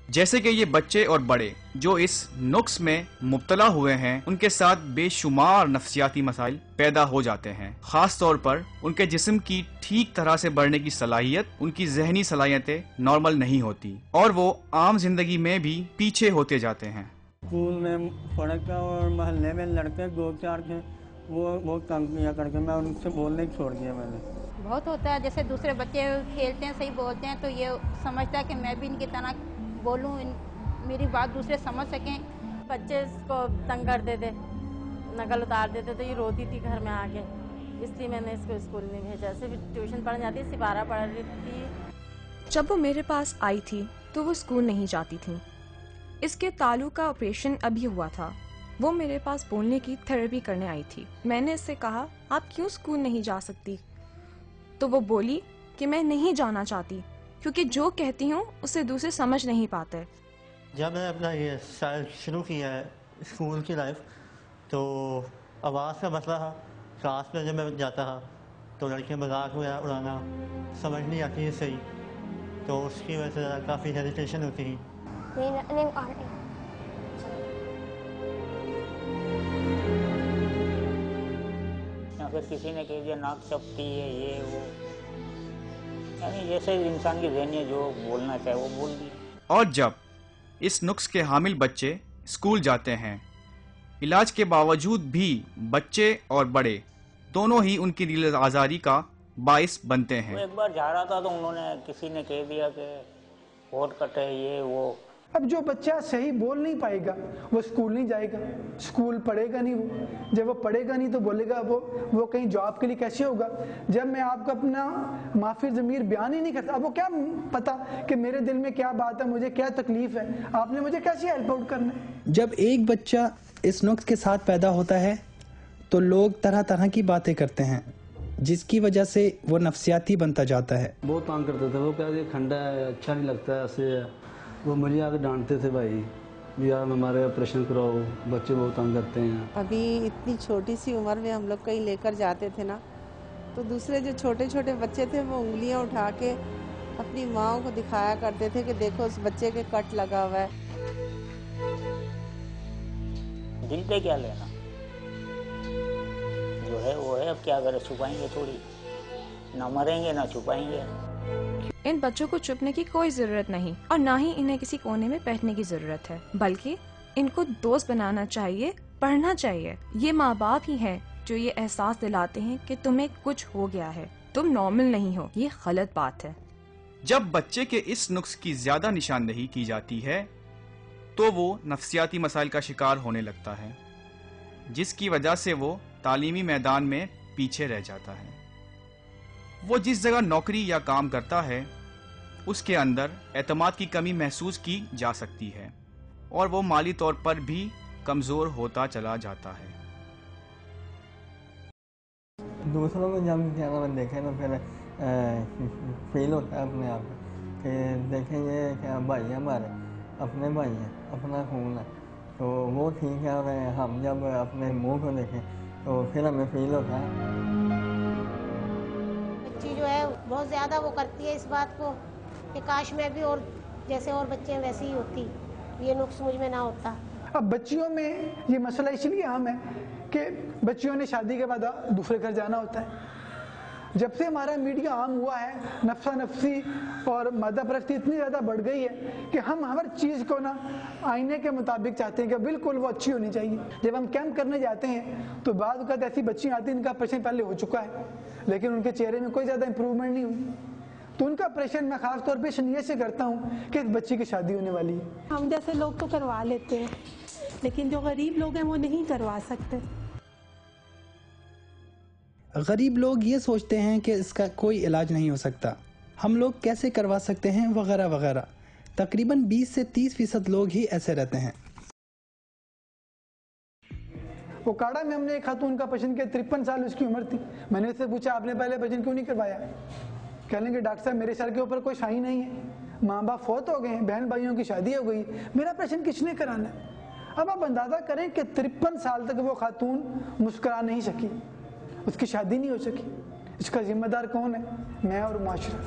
جیسے کہ یہ بچے اور بڑے جو اس نقص میں مبتلا ہوئے ہیں ان کے ساتھ بے شمار نفسیاتی مسائل پیدا ہو جاتے ہیں، خاص طور پر ان کے جسم کی ٹھیک طرح سے بڑھنے کی صلاحیت، ان کی ذہنی صلاحیتیں نارمل نہیں ہوتی اور وہ عام زندگی میں بھی پیچھے ہوتے جاتے ہیں۔ اسکول میں پڑھتا اور محلے میں لڑکے 2-4 تھے، وہ بہت تنگ کیا کر کے میں ان سے بولنے ہی چھوڑ دیا میں نے۔ بہت ہوتا ہے، جیسے دوسرے بچے کھیلتے ہیں صحیح بولتے ہیں تو یہ سمجھتا ہے کہ میں بھی ان کی طرح بولوں، میری بات دوسرے سمجھ سکیں۔ بچے اس کو تنگ کرتے تھے، نقل اتار دیتے تو یہ روتی تھی گھر میں آ کے، اس لیے میں نے اس کو اسکول نہیں بھیجا۔ صرف ٹیوشن پڑھنے جاتی تھی، 12 پڑھ رہی تھی۔ جب وہ میرے پاس آئی تھی تو وہ اسکول نہیں جاتی تھی۔ اس کے تالو کا آپریشن ابھی ہوا تھا۔ وہ میرے پاس بولنے کی تھراپی کرنے آئی تھی۔ میں نے اس سے کہا آپ کیوں اسکول نہیں جا سکتی؟ تو وہ بولی کہ میں نہیں جانا چاہتی کیونکہ جو کہتی ہوں اسے دوسرے سمجھ نہیں پاتے۔ جب میں نے اپنا یہ سال شروع کیا ہے اسکول کی لائف، تو آواز کا مسئلہ تھا۔ کلاس میں جب میں جاتا تھا تو لڑکے مذاق وغیرہ اڑانا سمجھ نہیں آتی ہے صحیح، تو اس کی وجہ سے کافی ہیزیٹیشن ہوتی تھی۔ پھر کسی نے کہہ دیا ناک چپتی ہے، یہ وہ، یعنی جیسے انسان کی ذہنیت جو بولنا چاہے وہ بول دی۔ اور جب اس نقص کے حامل بچے اسکول جاتے ہیں، علاج کے باوجود بھی بچے اور بڑے دونوں ہی ان کی دل آزاری کا باعث بنتے ہیں۔ ایک بار جا رہا تھا تو انہوں نے کسی نے کہہ دیا کہ ہوٹ کٹ ہے، یہ وہ۔ اب جو بچہ صحیح بول نہیں پائے گا وہ اسکول نہیں جائے گا، اسکول پڑھے گا نہیں، وہ جب وہ پڑھے گا نہیں تو بولے گا وہ کہیں جاب کے لیے کیسے ہوگا؟ جب میں آپ کو اپنا معافی ضمیر بیان ہی نہیں کرتا، اب وہ کیا پتا کہ میرے دل میں کیا بات ہے، مجھے کیا تکلیف ہے، آپ نے مجھے کیسے ہیلپ آؤٹ کرنا ہے؟ جب ایک بچہ اس نقص کے ساتھ پیدا ہوتا ہے تو لوگ طرح طرح کی باتیں کرتے ہیں جس کی وجہ سے وہ نفسیاتی بنتا جاتا ہے۔ بہت تنگ کرتے تھے، وہ کہتے کھنڈا ہے، اچھا نہیں لگتا ہے ایسے ہے۔ وہ مجھے آ کے ڈانٹتے تھے، بھائی یار ہمارے آپریشن کراؤ، بچے بہت تنگ کرتے ہیں۔ ابھی اتنی چھوٹی سی عمر میں ہم لوگ کہیں لے کر جاتے تھے نا، تو دوسرے جو چھوٹے چھوٹے بچے تھے وہ انگلیاں اٹھا کے اپنی ماں کو دکھایا کرتے تھے کہ دیکھو اس بچے کے کٹ لگا ہوا ہے۔ دل پہ کیا لینا، جو ہے وہ ہے، اب کیا کرے، چھپائیں گے تھوڑی، نہ مریں گے نہ چھپائیں گے۔ ان بچوں کو چھپنے کی کوئی ضرورت نہیں اور نہ ہی انہیں کسی کونے میں بیٹھنے کی ضرورت ہے، بلکہ ان کو دوست بنانا چاہیے، پڑھنا چاہیے۔ یہ ماں باپ ہی ہیں جو یہ احساس دلاتے ہیں کہ تمہیں کچھ ہو گیا ہے، تم نارمل نہیں ہو۔ یہ غلط بات ہے۔ جب بچے کے اس نقص کی زیادہ نشاندہی کی جاتی ہے تو وہ نفسیاتی مسائل کا شکار ہونے لگتا ہے، جس کی وجہ سے وہ تعلیمی میدان میں پیچھے رہ جاتا ہے۔ وہ جس جگہ نوکری یا کام کرتا ہے اس کے اندر اعتماد کی کمی محسوس کی جا سکتی ہے اور وہ مالی طور پر بھی کمزور ہوتا چلا جاتا ہے۔ دوسروں کو جب کیا دیکھیں تو پھر فیل ہوتا ہے اپنے آپ کہ دیکھیں یہ کیا بھائی ہمارے اپنے بھائی ہیں، اپنا خون ہے، تو وہ ٹھیک ہے، اور ہم جب اپنے منہ کو دیکھیں تو پھر ہمیں فیل ہوتا ہے۔ بچی جو ہے بہت زیادہ وہ کرتی ہے اس بات کو کہ کاش میں بھی اور جیسے اور بچے ویسے ہی ہوتی، یہ نقص مجھ میں نہ ہوتا۔ اب بچیوں میں یہ مسئلہ اس لیے عام ہے کہ بچیوں نے شادی کے بعد دوسرے گھر جانا ہوتا ہے۔ جب سے ہمارا میڈیا عام ہوا ہے، نفسا نفسی اور مادہ پرستی اتنی زیادہ بڑھ گئی ہے کہ ہم ہر چیز کو نا آئینے کے مطابق چاہتے ہیں کہ بالکل وہ اچھی ہونی چاہیے۔ جب ہم کیمپ کرنے جاتے ہیں تو بعض اوقات ایسی بچیاں آتی ہیں ان کا آپریشن پہلے ہو چکا ہے لیکن ان کے چہرے میں کوئی زیادہ امپروومنٹ نہیں ہوئی، تو ان کا آپریشن میں خاص طور پہ نیت سے کرتا ہوں کہ اس بچی کی شادی ہونے والی ہے۔ ہم جیسے لوگ تو کروا لیتے ہیں لیکن جو غریب لوگ ہیں وہ نہیں کروا سکتے۔ غریب لوگ یہ سوچتے ہیں کہ اس کا کوئی علاج نہیں ہو سکتا، ہم لوگ کیسے کروا سکتے ہیں وغیرہ وغیرہ۔ تقریباً 20 سے 30% لوگ ہی ایسے رہتے ہیں۔ اوکاڑا میں ہم نے ایک خاتون کا آپریشن کیا، 53 سال اس کی عمر تھی۔ میں نے اس سے پوچھا آپ نے پہلے آپریشن کیوں نہیں کروایا؟ کہنے کہ ڈاکٹر صاحب میرے سر کے اوپر کوئی شاہی نہیں ہے، ماں باپ فوت ہو گئے ہیں، بہن بھائیوں کی شادی ہو گئی، میرا آپریشن کس نے کرانا ہے؟ اب آپ اندازہ کریں کہ 53 سال تک وہ خاتون مسکرا نہیں سکی، اس کی شادی نہیں ہو سکی۔ اس کا ذمہ دار کون ہے؟ میں اور معاشرہ۔